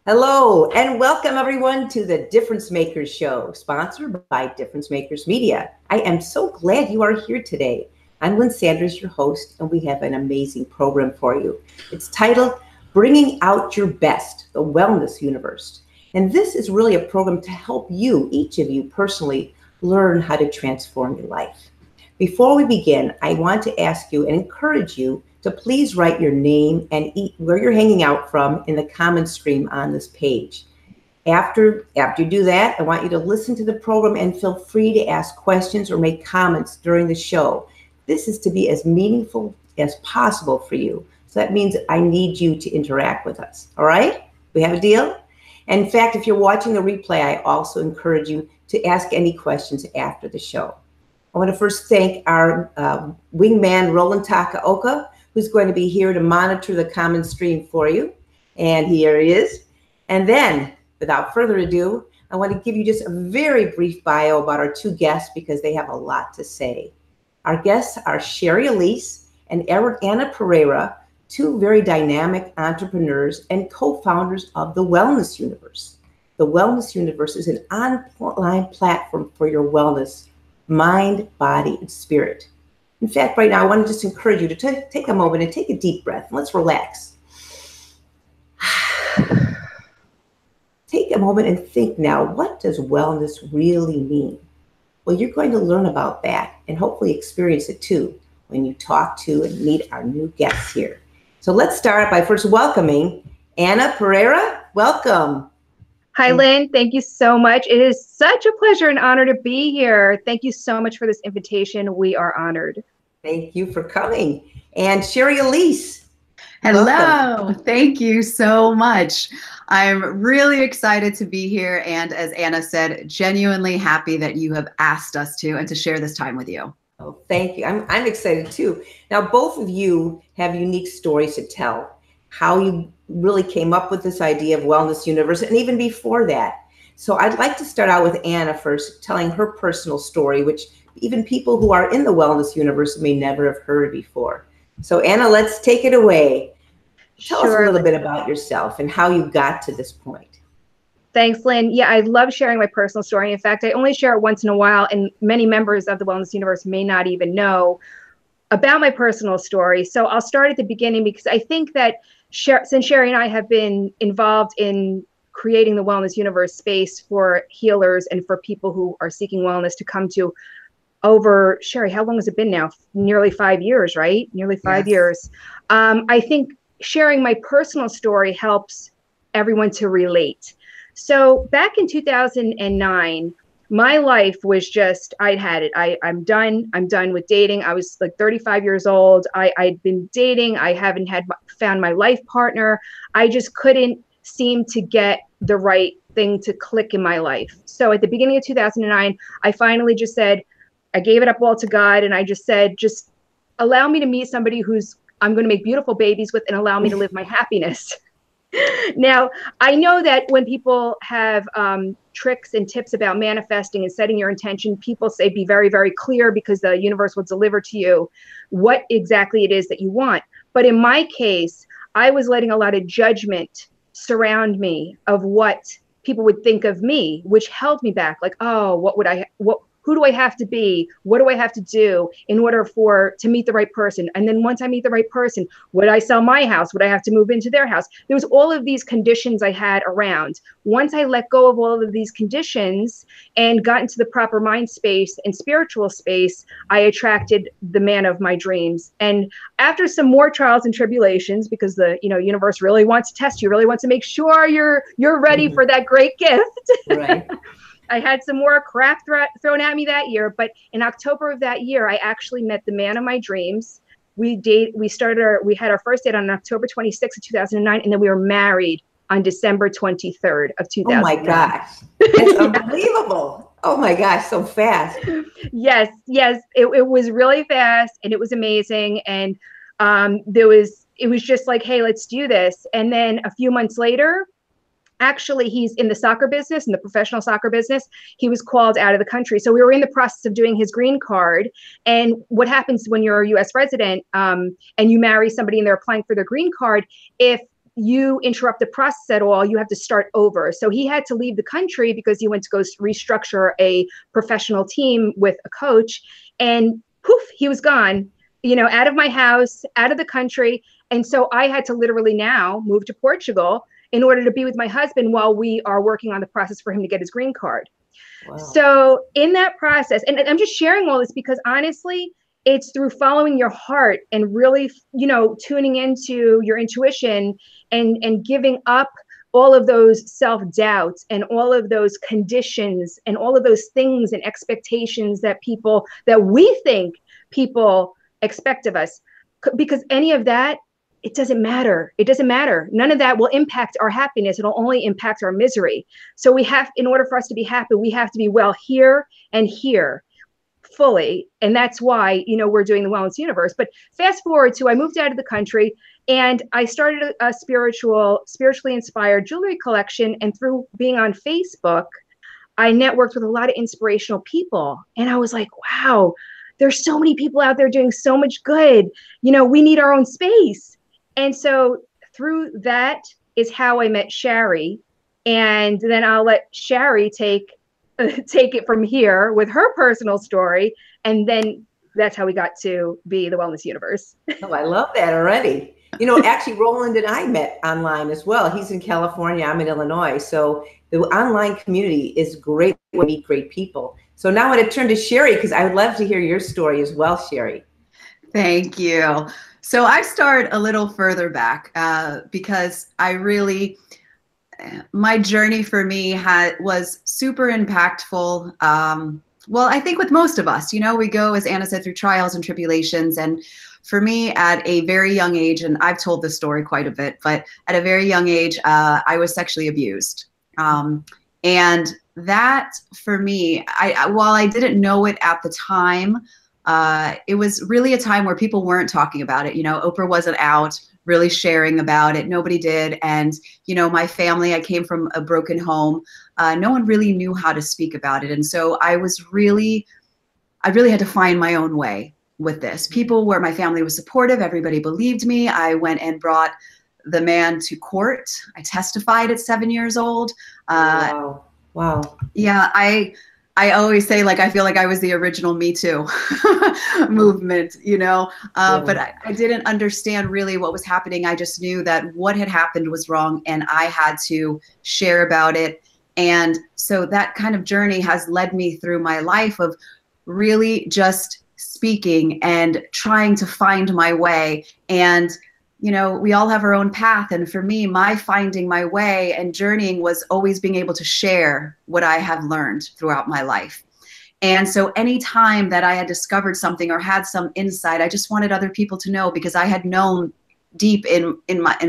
Hello, and welcome everyone to the Difference Makers Show, sponsored by Difference Makers Media. I am so glad you are here today. I'm Lynn, your host, and we have an amazing program for you. It's titled Bringing Out Your Best, the Wellness Universe. And this is really a program to help you, each of you personally, learn how to transform your life. Before we begin, I want to ask you and encourage you to please write your name and where you're hanging out from in the comment stream on this page. After you do that, I want you to listen to the program and feel free to ask questions or make comments during the show. This is to be as meaningful as possible for you. So that means I need you to interact with us. All right? We have a deal? And in fact, if you're watching the replay, I also encourage you to ask any questions after the show. I want to first thank our wingman, Roland Takaoka, who's going to be here to monitor the comment stream for you. And here he is. And then, without further ado, I want to give you just a very brief bio about our two guests because they have a lot to say. Our guests are Shari Alyse and Anna Pereira, two very dynamic entrepreneurs and co-founders of the Wellness Universe. The Wellness Universe is an online platform for your wellness, mind, body, and spirit. In fact, right now, I want to just encourage you to take a moment and take a deep breath. Let's relax. Take a moment and think now, what does wellness really mean? Well, you're going to learn about that and hopefully experience it too when you talk to and meet our new guests here. So let's start by first welcoming Anna Pereira. Welcome. Hi, Lynn. Thank you so much. It is such a pleasure and honor to be here. Thank you so much for this invitation. We are honored. Thank you for coming. And Shari Alyse. Hello. Welcome. Thank you so much. I'm really excited to be here. And as Anna said, genuinely happy that you have asked us to and to share this time with you. Oh, thank you. I'm excited too. Now, both of you have unique stories to tell, how you really came up with this idea of Wellness Universe, and even before that. So I'd like to start out with Anna first, telling her personal story, which even people who are in the Wellness Universe may never have heard before. So Anna, let's take it away. Tell us a little bit about yourself and how you got to this point. Thanks, Lynn. Yeah, I love sharing my personal story. In fact, I only share it once in a while, and many members of the Wellness Universe may not even know about my personal story. So I'll start at the beginning because I think that since Shari and I have been involved in creating the Wellness Universe space for healers and for people who are seeking wellness to come to over, Shari, how long has it been now? Nearly 5 years, right? Nearly 5 years. I think sharing my personal story helps everyone to relate. So back in 2009, my life was just, I'd had it. I'm done. I'm done with dating. I was like 35 years old. I'd been dating. I haven't found my life partner. I just couldn't seem to get the right thing to click in my life. So at the beginning of 2009, I finally just said, I gave it up all to God. And I just said, just allow me to meet somebody I'm going to make beautiful babies with and allow me to live my happiness. Now, I know that when people have tricks and tips about manifesting and setting your intention, people say be very, very clear because the universe will deliver to you what exactly it is that you want. But in my case, I was letting a lot of judgment surround me of what people would think of me, which held me back. Like, oh, who do I have to be? What do I have to do in order to meet the right person? And then once I meet the right person, would I sell my house? Would I have to move into their house? There was all of these conditions I had around. Once I let go of all of these conditions and got into the proper mind space and spiritual space, I attracted the man of my dreams. And after some more trials and tribulations, because the universe really wants to test you, really wants to make sure you're ready for that great gift. Right. I had some more crap thrown at me that year, but in October of that year, I actually met the man of my dreams. We had our first date on October 26th of 2009, and then we were married on December 23rd of 2009. Oh my gosh, it's unbelievable. Oh my gosh, so fast. Yes, it was really fast, and it was amazing, and it was just like, hey, let's do this. And then a few months later, actually, he's in the soccer business, in the professional soccer business. He was called out of the country. So we were in the process of doing his green card. And what happens when you're a U.S. resident and you marry somebody and they're applying for their green card, if you interrupt the process at all, you have to start over. So he had to leave the country because he went to go restructure a professional team with a coach, and poof, he was gone, out of my house, out of the country. And so I had to literally now move to Portugal in order to be with my husband while we are working on the process for him to get his green card. Wow. So in that process, and I'm just sharing all this because honestly, it's through following your heart and really, tuning into your intuition and giving up all of those self-doubts and all of those conditions and all of those things and expectations that we think people expect of us. Because any of that, it doesn't matter. It doesn't matter. None of that will impact our happiness. It'll only impact our misery. So in order for us to be happy, we have to be well here and here fully. And that's why, we're doing the Wellness Universe. But fast forward to, I moved out of the country and I started a spiritually inspired jewelry collection. And through being on Facebook, I networked with a lot of inspirational people. And I was like, wow, there's so many people out there doing so much good. We need our own space. And so through that is how I met Shari. And then I'll let Shari take it from here with her personal story. And then that's how we got to be the Wellness Universe. Oh, I love that already. Actually, Roland and I met online as well. He's in California, I'm in Illinois. So the online community is great to meet great people. So now I want to turn to Shari because I would love to hear your story as well, Shari. Thank you. So I start a little further back because my journey for me was super impactful. Well, I think with most of us, we go, as Anna said, through trials and tribulations. And for me, at a very young age, and I've told this story quite a bit, but at a very young age, I was sexually abused. And that for me, while I didn't know it at the time, it was really a time where people weren't talking about it. Oprah wasn't out really sharing about it. Nobody did. And, my family, I came from a broken home. No one really knew how to speak about it. And so I really had to find my own way with this. People where my family was supportive, everybody believed me. I went and brought the man to court. I testified at 7 years old. Wow. Yeah, I always say, I feel like I was the original Me Too movement, but I didn't understand really what was happening. I just knew that what had happened was wrong and I had to share about it. And so that kind of journey has led me through my life of really just speaking and trying to find my way. And we all have our own path. And for me, my finding my way and journeying was always being able to share what I have learned throughout my life. And so anytime that I had discovered something or had some insight, I just wanted other people to know, because I had known deep in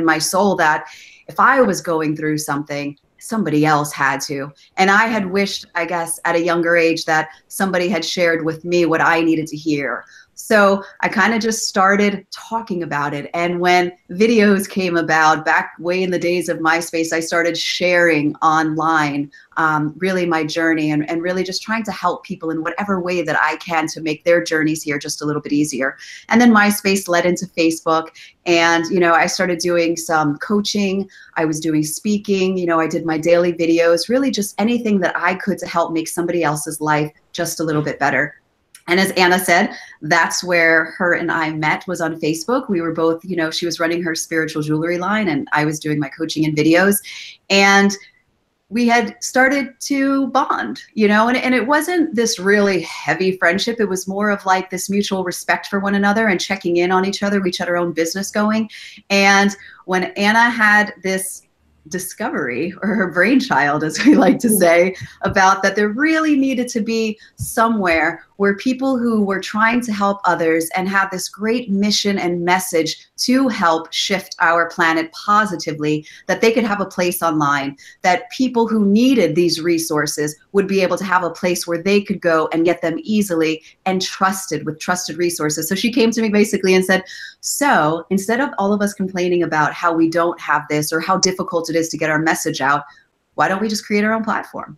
my soul that if I was going through something, somebody else had to. And I had wished, I guess, at a younger age that somebody had shared with me what I needed to hear. So I kind of just started talking about it. And when videos came about back way in the days of MySpace, I started sharing online really my journey and really just trying to help people in whatever way that I can to make their journeys here just a little bit easier. And then MySpace led into Facebook. And, I started doing some coaching. I was doing speaking. I did my daily videos, really just anything that I could to help make somebody else's life just a little bit better. And as Anna said, that's where her and I met, was on Facebook. We were both, she was running her spiritual jewelry line and I was doing my coaching and videos. And we had started to bond, and it wasn't this really heavy friendship. It was more of like this mutual respect for one another and checking in on each other. We had our own business going. And when Anna had this discovery, or her brainchild, as we like to say, about that there really needed to be somewhere where people who were trying to help others and have this great mission and message to help shift our planet positively, that they could have a place online, that people who needed these resources would be able to have a place where they could go and get them easily and trusted, with trusted resources. So she came to me basically and said, so instead of all of us complaining about how we don't have this or how difficult it is to get our message out, why don't we just create our own platform?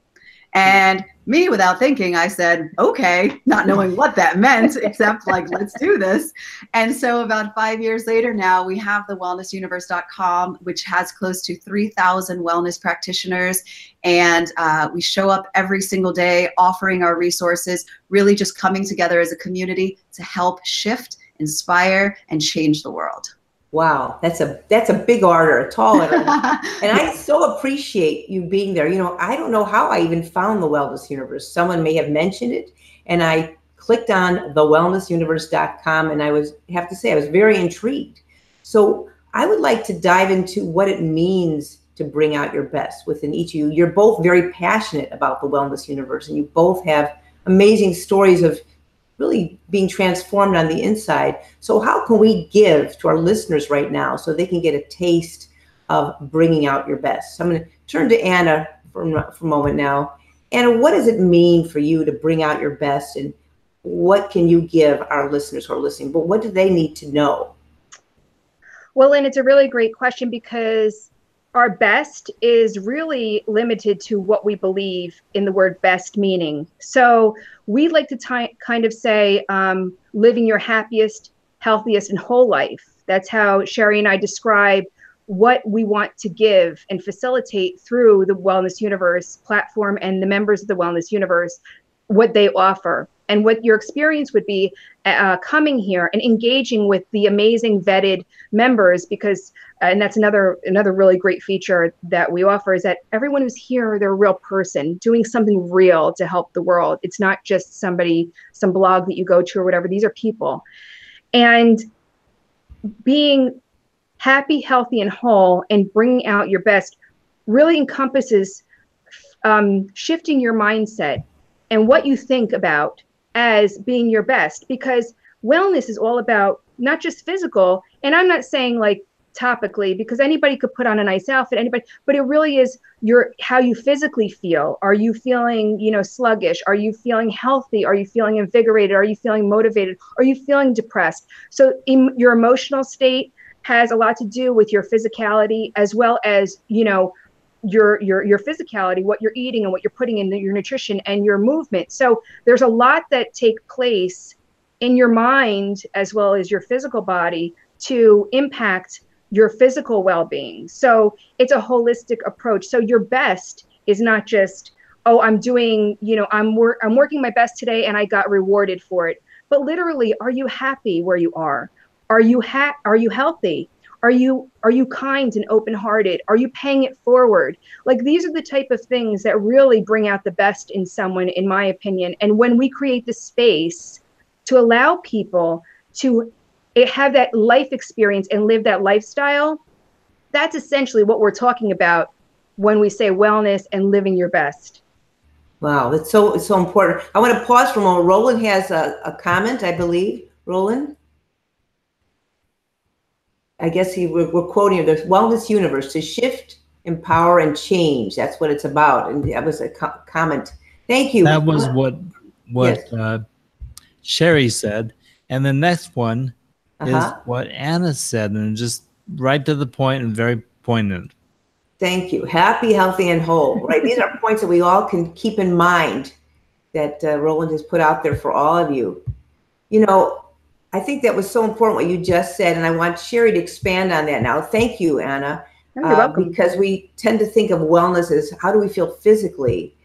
And me, without thinking, I said, okay, not knowing what that meant, except like, let's do this. And so about 5 years later now, we have the wellnessuniverse.com, which has close to 3,000 wellness practitioners. And we show up every single day offering our resources, really just coming together as a community to help shift, inspire, and change the world. Wow, that's a big order, a tall order. And I so appreciate you being there. You know, I don't know how I even found the Wellness Universe. Someone may have mentioned it, and I clicked on thewellnessuniverse.com, and I have to say I was very intrigued. So I would like to dive into what it means to bring out your best within each of you. You're both very passionate about the Wellness Universe, and you both have amazing stories of really being transformed on the inside. So how can we give to our listeners right now so they can get a taste of bringing out your best? So I'm going to turn to Anna for a moment now. Anna, what does it mean for you to bring out your best, and what can you give our listeners who are listening? But what do they need to know? Well, Lynn, it's a really great question, because our best is really limited to what we believe in the word best meaning. So we like to kind of say living your happiest, healthiest, and whole life. That's how Shari and I describe what we want to give and facilitate through the Wellness Universe platform and the members of the Wellness Universe, what they offer. And what your experience would be coming here and engaging with the amazing vetted members, because, and that's another really great feature that we offer, is that everyone who's here, they're a real person doing something real to help the world. It's not just some blog that you go to or whatever. These are people. And being happy, healthy, and whole and bringing out your best really encompasses shifting your mindset and what you think about as being your best, because wellness is all about not just physical. And I'm not saying like topically, because anybody could put on a nice outfit, but it really is how you physically feel. Are you feeling, sluggish? Are you feeling healthy? Are you feeling invigorated? Are you feeling motivated? Are you feeling depressed? So your emotional state has a lot to do with your physicality, as well as, your physicality, what you're eating and what you're putting in your nutrition and your movement. So there's a lot that take place in your mind as well as your physical body to impact your physical well-being. So it's a holistic approach. So your best is not just, oh, I'm doing, I'm working my best today and I got rewarded for it. But literally, are you happy where you are? Are you healthy? Are you kind and open-hearted? Are you paying it forward? Like, these are the type of things that really bring out the best in someone, in my opinion. And when we create the space to allow people to have that life experience and live that lifestyle, that's essentially what we're talking about when we say wellness and living your best. Wow, it's so important. I want to pause for a moment. Roland has a comment, I believe. Roland? I guess we're quoting the Wellness Universe, to shift, empower, and change. That's what it's about. And that was a comment. Thank you. That was what Yes. Shari said. And the next one is what Anna said, and just right to the point and very poignant. Thank you. Happy, healthy, and whole. Right. These are points that we all can keep in mind that Roland has put out there for all of you. I think that was so important what you just said, and I want Shari to expand on that now. Thank you, Anna. You're welcome. Because we tend to think of wellness as how do we feel physically.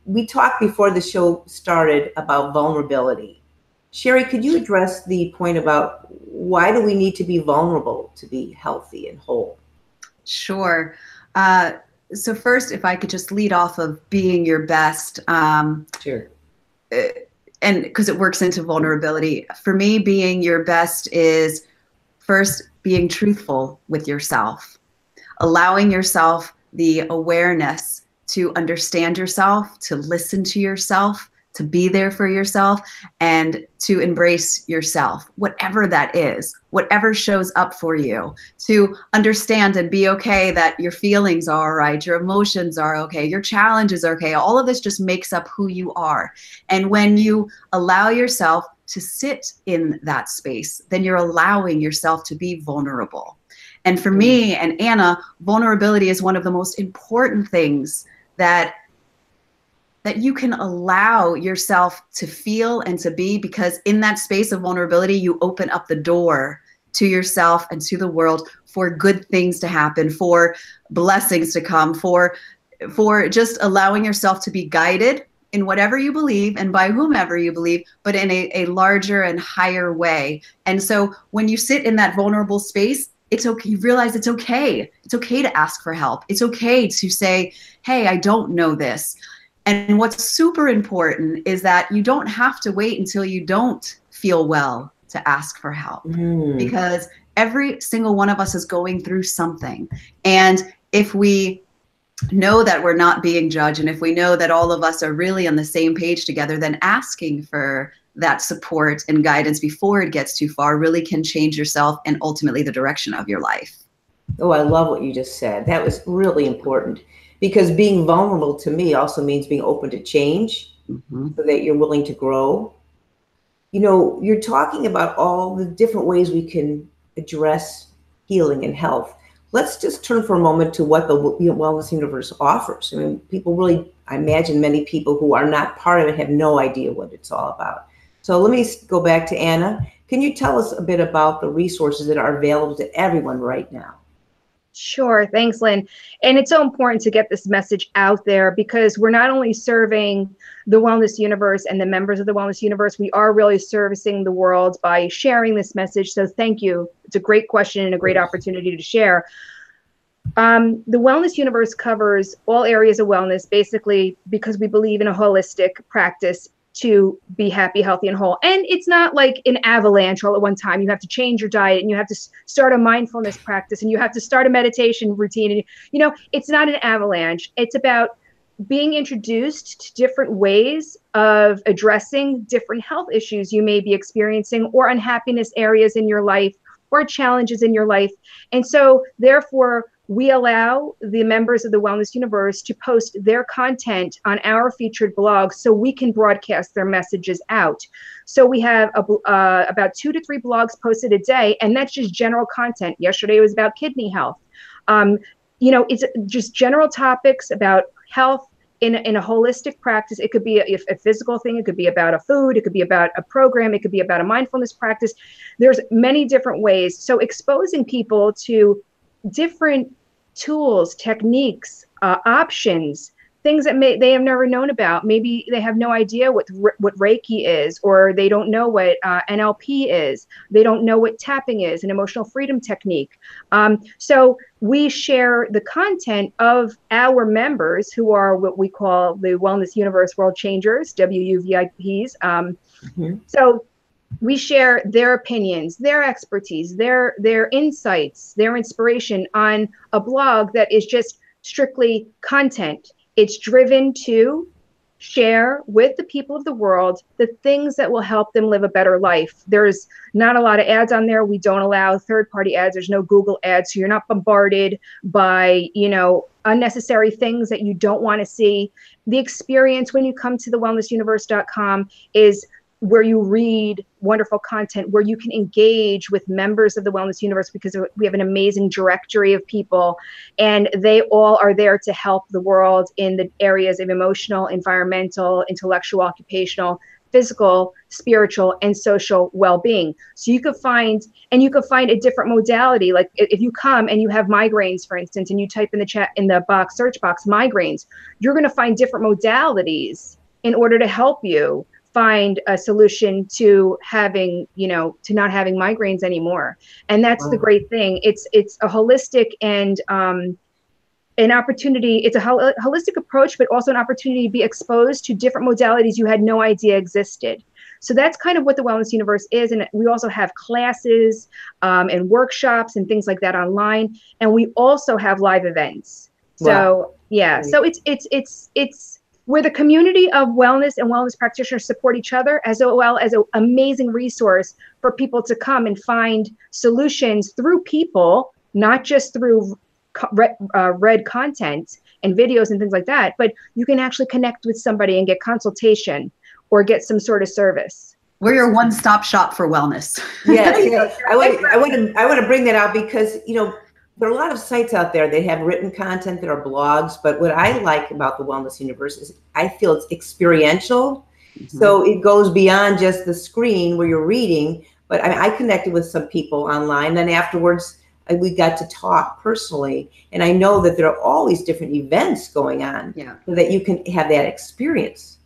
We talked before the show started about vulnerability. Shari, could you address the point about why do we need to be vulnerable to be healthy and whole? Sure. So first, if I could just lead off of being your best. Sure. And because it works into vulnerability. For me, being your best is first being truthful with yourself, allowing yourself the awareness to understand yourself, to listen to yourself, to be there for yourself, and to embrace yourself, whatever that is, whatever shows up for you, to understand and be okay that your feelings are all right, your emotions are okay, your challenges are okay. All of this just makes up who you are. And when you allow yourself to sit in that space, then you're allowing yourself to be vulnerable. And for me and Anna, vulnerability is one of the most important things that that you can allow yourself to feel and to be, because in that space of vulnerability, you open up the door to yourself and to the world for good things to happen, for blessings to come, for just allowing yourself to be guided in whatever you believe and by whomever you believe, but in a larger and higher way. And so when you sit in that vulnerable space, it's okay. You realize it's okay. It's okay to ask for help. It's okay to say, hey, I don't know this. And what's super important is that you don't have to wait until you don't feel well to ask for help, because every single one of us is going through something. And if we know that we're not being judged, and if we know that all of us are really on the same page together, then asking for that support and guidance before it gets too far really can change yourself and ultimately the direction of your life. Oh, I love what you just said. That was really important, because being vulnerable to me also means being open to change, so that you're willing to grow. You know, you're talking about all the different ways we can address healing and health. Let's just turn for a moment to what the Wellness Universe offers. I mean, people really, I imagine many people who are not part of it have no idea what it's all about. So let me go back to Anna. Can you tell us a bit about the resources that are available to everyone right now? Sure. Thanks, Lynn. And it's so important to get this message out there, because we're not only serving the Wellness Universe and the members of the Wellness Universe, we are really servicing the world by sharing this message. So thank you. It's a great question and a great opportunity to share. The Wellness Universe covers all areas of wellness, basically, because we believe in a holistic practice to be happy, healthy, and whole. And it's not like an avalanche all at one time. You have to change your diet, and you have to start a mindfulness practice, and you have to start a meditation routine. And, you know, it's not an avalanche. It's about being introduced to different ways of addressing different health issues you may be experiencing, or unhappiness areas in your life, or challenges in your life. And so therefore, we allow the members of the Wellness Universe to post their content on our featured blogs so we can broadcast their messages out. So we have about 2 to 3 blogs posted a day, and that's just general content. Yesterday it was about kidney health. You know, it's just general topics about health in a holistic practice. It could be a physical thing. It could be about a food. It could be about a program. It could be about a mindfulness practice. There's many different ways. So exposing people to different tools, techniques, options, things that they have never known about. Maybe they have no idea what Reiki is, or they don't know what NLP is. They don't know what tapping is, an emotional freedom technique. So we share the content of our members, who are what we call the Wellness Universe World Changers, WUVIPs. So we share their opinions, their expertise, their insights, their inspiration on a blog that is just strictly content. It's driven to share with the people of the world the things that will help them live a better life. There's not a lot of ads on there. We don't allow third-party ads. There's no Google ads, so you're not bombarded by, you know, unnecessary things that you don't want to see. The experience when you come to thewellnessuniverse.com is where you read wonderful content, where you can engage with members of the Wellness Universe, because we have an amazing directory of people, and they all are there to help the world in the areas of emotional, environmental, intellectual, occupational, physical, spiritual, and social well-being. So you could find a different modality. Like if you come and you have migraines, for instance, and you type in the chat, in the box, search box, migraines, you're going to find different modalities in order to help you find a solution to having, you know, to not having migraines anymore. And that's the great thing. It's a holistic and an opportunity. It's a holistic approach, but also an opportunity to be exposed to different modalities you had no idea existed. So that's kind of what the Wellness Universe is. And we also have classes and workshops and things like that online. And we also have live events. So yeah, so it's where the community of wellness and wellness practitioners support each other, as well as an amazing resource for people to come and find solutions through people, not just through read content and videos and things like that, but you can actually connect with somebody and get consultation or get some sort of service. We're your one-stop shop for wellness. Yes, I want to bring that out, because, you know, there are a lot of sites out there that have written content that are blogs, but what I like about the Wellness Universe is I feel it's experiential. So it goes beyond just the screen where you're reading, but I connected with some people online, and afterwards we got to talk personally. And I know that there are always different events going on so that you can have that experience.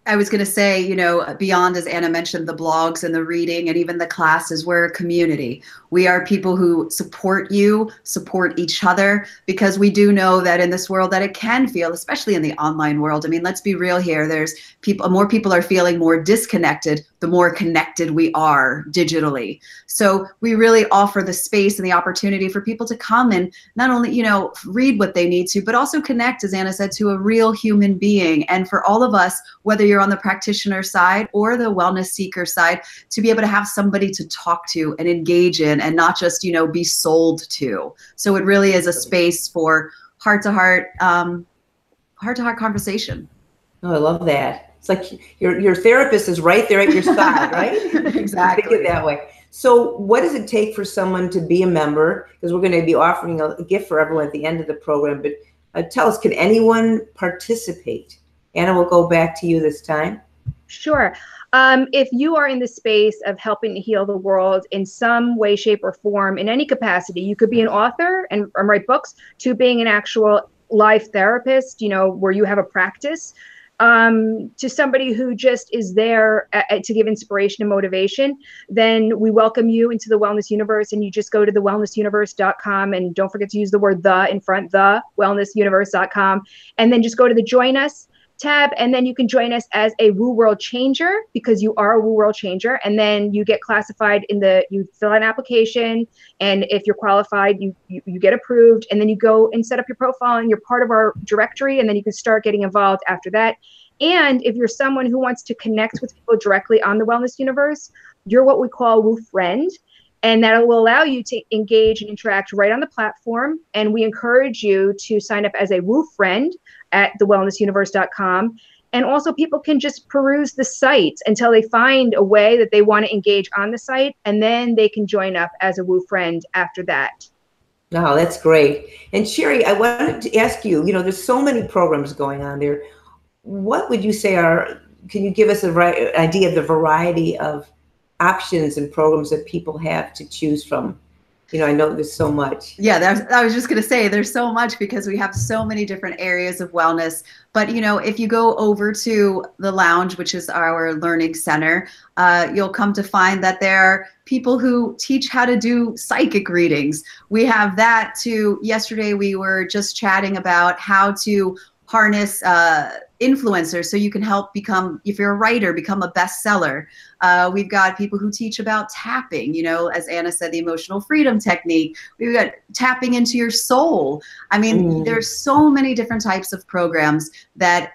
I was going to say, you know, beyond, as Anna mentioned, the blogs and the reading and even the classes, we're a community. We are people who support you, support each other, because we do know that in this world that it can feel, especially in the online world. I mean, let's be real here. There's people, more people are feeling more disconnected the more connected we are digitally. So we really offer the space and the opportunity for people to come and not only, you know, read what they need to, but also connect, as Anna said, to a real human being. And for all of us, whether you're on the practitioner side or the wellness seeker side, to be able to have somebody to talk to and engage in and not just, you know, be sold to. So it really is a space for heart-to-heart conversation. Oh, I love that. It's like your therapist is right there at your side, right? Exactly. Think it that way. So what does it take for someone to be a member? Because we're going to be offering a gift for everyone at the end of the program. But tell us, can anyone participate? Anna, we'll go back to you this time. Sure. If you are in the space of helping to heal the world in some way, shape, or form, in any capacity, you could be an author and write books, to being an actual live therapist, you know, where you have a practice, to somebody who just is there to give inspiration and motivation, then we welcome you into the Wellness Universe. And you just go to thewellnessuniverse.com, and don't forget to use the word "the" in front, thewellnessuniverse.com, and then just go to the Join Us tab, and then you can join us as a Woo World Changer, because you are a Woo World Changer. And then you get classified you fill out an application, and if you're qualified, you get approved, and then you go and set up your profile, and you're part of our directory, and then you can start getting involved after that. And if you're someone who wants to connect with people directly on the Wellness Universe, you're what we call a Woo Friend. And that will allow you to engage and interact right on the platform. And we encourage you to sign up as a Woo Friend at thewellnessuniverse.com. And also, people can just peruse the site until they find a way that they want to engage on the site, and then they can join up as a Woo Friend after that. Oh, that's great. And Shari, I wanted to ask you, you know, there's so many programs going on there. What would you say can you give us an idea of the variety of options and programs that people have to choose from? You know, I know there's so much. Yeah, I was just going to say there's so much, because we have so many different areas of wellness. But, you know, if you go over to the lounge, which is our learning center, you'll come to find that there are people who teach how to do psychic readings. We have that too. Yesterday, we were just chatting about how to harness influencers so you can help become, if you're a writer, become a bestseller. We've got people who teach about tapping, you know, as Anna said, the emotional freedom technique. We've got tapping into your soul. I mean, there's so many different types of programs that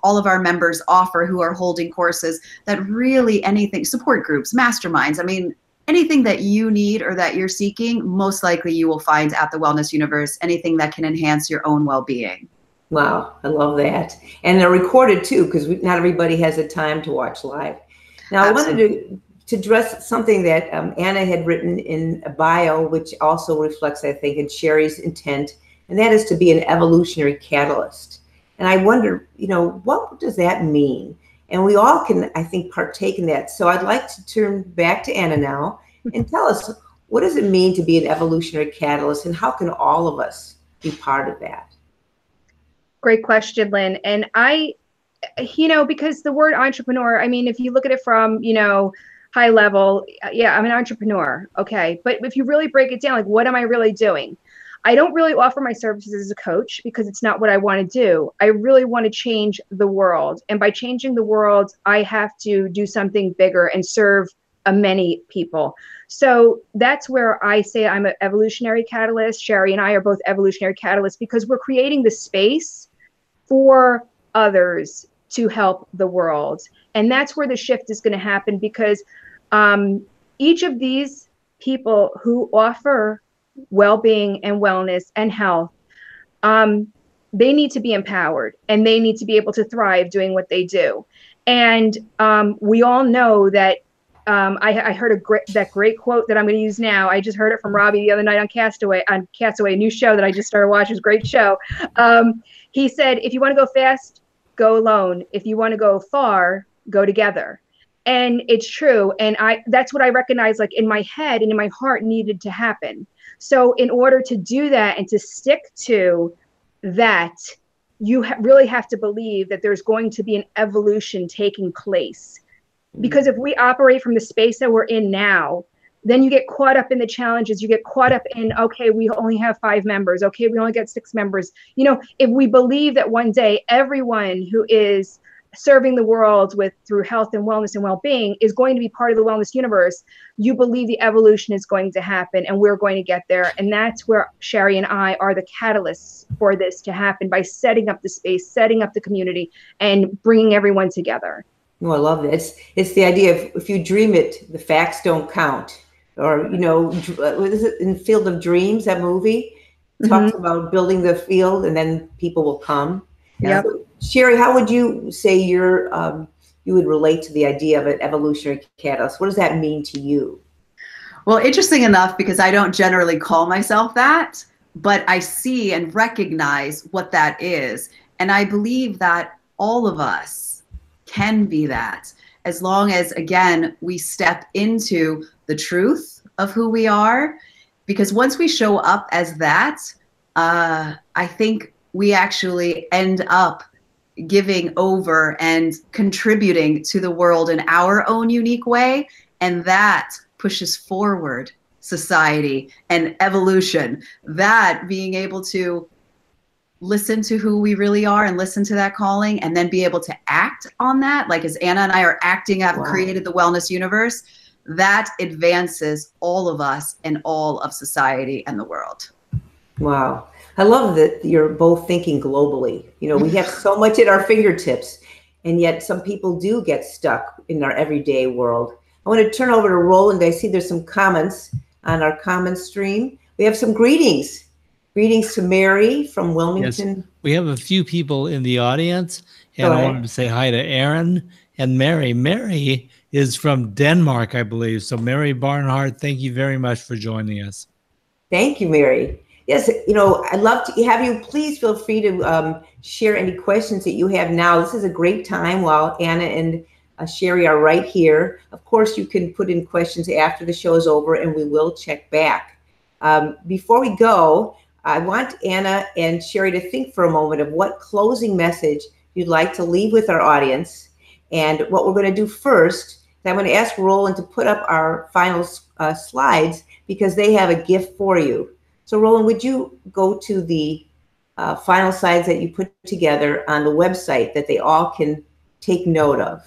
all of our members offer, who are holding courses that really anything, support groups, masterminds. I mean, anything that you need or that you're seeking, most likely you will find at the Wellness Universe, anything that can enhance your own well-being. Wow, I love that. And they're recorded too, because not everybody has the time to watch live. Now, absolutely. I wanted to address something that Anna had written in a bio, which also reflects, I think, in Shari's intent, and that is to be an evolutionary catalyst. And I wonder, you know, what does that mean? And we all can, I think, partake in that. So I'd like to turn back to Anna now and tell us, what does it mean to be an evolutionary catalyst, and how can all of us be part of that? Great question, Lynn. And you know, because the word entrepreneur, I mean, if you look at it from, you know, high level, yeah, I'm an entrepreneur. Okay. But if you really break it down, like, what am I really doing? I don't really offer my services as a coach, because it's not what I want to do. I really want to change the world. And by changing the world, I have to do something bigger and serve many people. So that's where I say I'm an evolutionary catalyst. Shari and I are both evolutionary catalysts, because we're creating the space for others to help the world. And that's where the shift is going to happen, because each of these people who offer well-being and wellness and health, they need to be empowered, and they need to be able to thrive doing what they do. And we all know that I heard that great quote that I'm going to use now. I just heard it from Robbie the other night on Castaway, a new show that I just started watching. It's a great show. He said, if you want to go fast, go alone. If you want to go far, go together. And it's true. And that's what I recognize, like in my head and in my heart, needed to happen. So in order to do that and to stick to that, you really have to believe that there's going to be an evolution taking place. Because if we operate from the space that we're in now, then you get caught up in the challenges. You get caught up in, okay, we only have 5 members. Okay, we only get 6 members. You know, if we believe that one day everyone who is serving the world through health and wellness and well-being is going to be part of the wellness universe, you believe the evolution is going to happen and we're going to get there. And that's where Shari and I are the catalysts for this to happen, by setting up the space, setting up the community, and bringing everyone together. Oh, I love that. It's the idea of, if you dream it, the facts don't count. Or, you know, what is it in Field of Dreams, that movie? Talks about building the field and then people will come. Yep. So, Shari, how would you say you would relate to the idea of an evolutionary catalyst? What does that mean to you? Well, interesting enough, because I don't generally call myself that, but I see and recognize what that is. And I believe that all of us can be that, as long as, again, we step into the truth of who we are. Because once we show up as that, I think we actually end up giving over and contributing to the world in our own unique way. And that pushes forward society and evolution. That being able to listen to who we really are and listen to that calling, and then be able to act on that, like as Anna and I are acting, have created the wellness universe, that advances all of us and all of society and the world. Wow. I love that you're both thinking globally. You know, we have so much at our fingertips, and yet some people do get stuck in our everyday world. I want to turn over to Roland. I see there's some comments on our comment stream. We have some greetings. Greetings to Mary from Wilmington. Yes, we have a few people in the audience, and I wanted to say hi to Aaron and Mary. Mary is from Denmark, I believe. So Mary Barnhart, thank you very much for joining us. Thank you, Mary. Yes, you know, I'd love to have you. Please feel free to share any questions that you have now. This is a great time while Anna and Shari are right here. Of course, you can put in questions after the show is over, and we will check back. Before we go, I want Anna and Shari to think for a moment of what closing message you'd like to leave with our audience. And what we're going to do first is I'm going to ask Roland to put up our final slides, because they have a gift for you. So Roland, would you go to the final slides that you put together on the website that they all can take note of?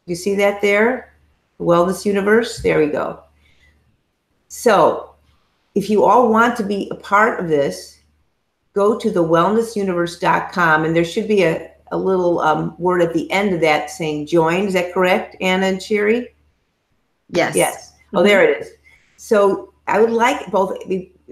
You see that there? The Wellness Universe? There we go. So if you all want to be a part of this, go to thewellnessuniverse.com, and there should be a little word at the end of that saying join. Is that correct, Anna and Shari? Yes. Yes. Oh, there it is. So I would like both,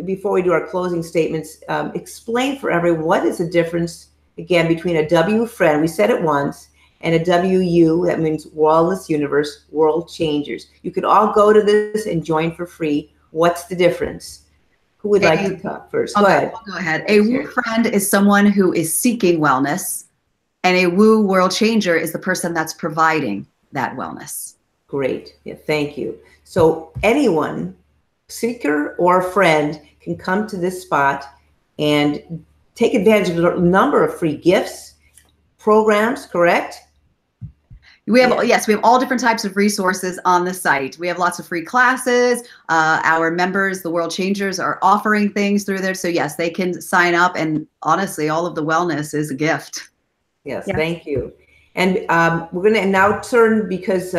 before we do our closing statements, explain for everyone what is the difference, again, between a W, friend, we said it once, and a WU, that means Wellness Universe, World Changers. You could all go to this and join for free. What's the difference? Who would like to talk first? Go ahead. Go ahead. A woo friend is someone who is seeking wellness, and a woo world changer is the person that's providing that wellness. Great. Yeah, thank you. So anyone, seeker or friend, can come to this spot and take advantage of a number of free gifts, programs, correct? We have, yes, we have all different types of resources on the site. We have lots of free classes. Our members, the World Changers, are offering things through there. So yes, they can sign up, and honestly, all of the wellness is a gift. Yes, thank you. And we're going to now turn, because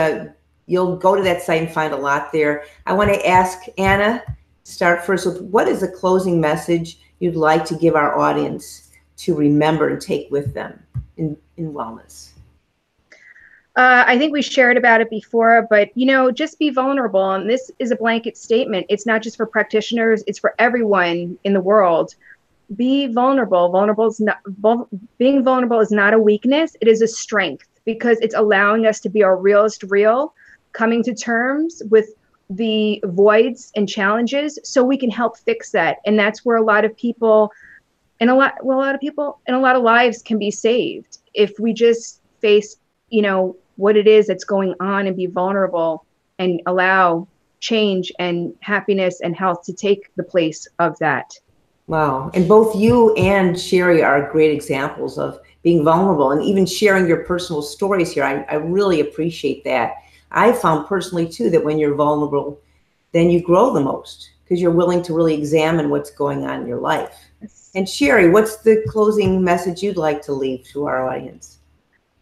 you'll go to that site and find a lot there. I want to ask Anna, start first with what is the closing message you'd like to give our audience to remember and take with them in wellness? I think we shared about it before, but, you know, just be vulnerable. And this is a blanket statement. It's not just for practitioners. It's for everyone in the world. Be vulnerable. Being vulnerable is not a weakness. It is a strength, because it's allowing us to be our realest real, coming to terms with the voids and challenges so we can help fix that. And that's where a lot of people and a lot of lives can be saved if we just face, you know, what it is that's going on and be vulnerable and allow change and happiness and health to take the place of that. Wow. And both you and Shari are great examples of being vulnerable and even sharing your personal stories here. I really appreciate that. I found personally too that when you're vulnerable, then you grow the most because you're willing to really examine what's going on in your life. Yes. And Shari, what's the closing message you'd like to leave to our audience?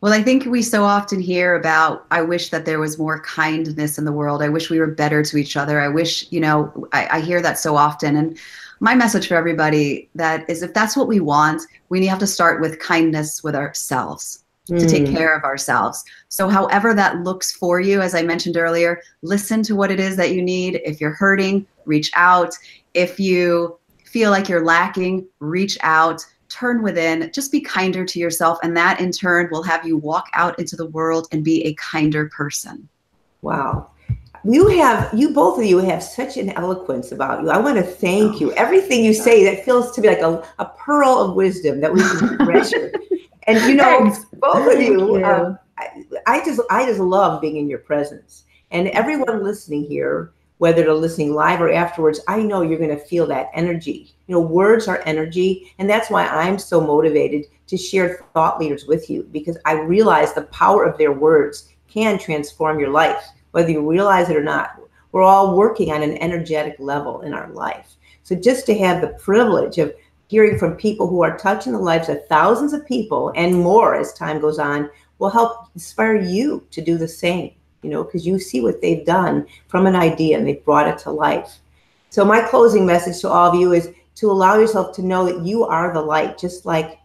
Well, I think we so often hear about, I wish that there was more kindness in the world. I wish we were better to each other. I wish, you know, I hear that so often. And my message for everybody that is, if that's what we want, we have to start with kindness with ourselves, to take care of ourselves. So however that looks for you, as I mentioned earlier, listen to what it is that you need. If you're hurting, reach out. If you feel like you're lacking, reach out. Turn within, just be kinder to yourself, and that in turn will have you walk out into the world and be a kinder person. Wow. Both of you have such an eloquence about you. I want to thank you. Everything you say, that feels to be like a pearl of wisdom that we can treasure. And you know, both of you, I just love being in your presence. And everyone listening here, whether they're listening live or afterwards, I know you're going to feel that energy. You know, words are energy. And that's why I'm so motivated to share thought leaders with you, because I realize the power of their words can transform your life, whether you realize it or not. We're all working on an energetic level in our life. So just to have the privilege of hearing from people who are touching the lives of thousands of people and more as time goes on will help inspire you to do the same. You know, because you see what they've done from an idea and they've brought it to life. So my closing message to all of you is to allow yourself to know that you are the light, just like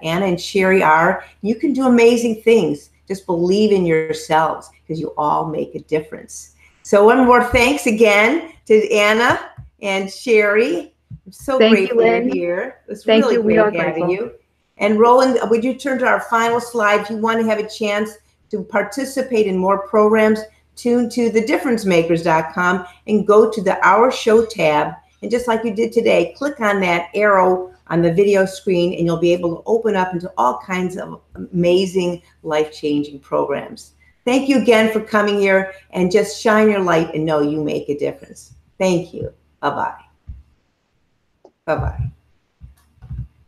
Anna and Shari are. You can do amazing things. Just believe in yourselves, because you all make a difference. So one more thanks again to Anna and Shari. I'm so grateful you're here. It was really great having you. And Roland, would you turn to our final slide? If you want to have a chance to participate in more programs, tune to thedifferencemakers.com and go to the Our Show tab. And just like you did today, click on that arrow on the video screen and you'll be able to open up into all kinds of amazing, life-changing programs. Thank you again for coming here, and just shine your light and know you make a difference. Thank you. Bye-bye. Bye-bye.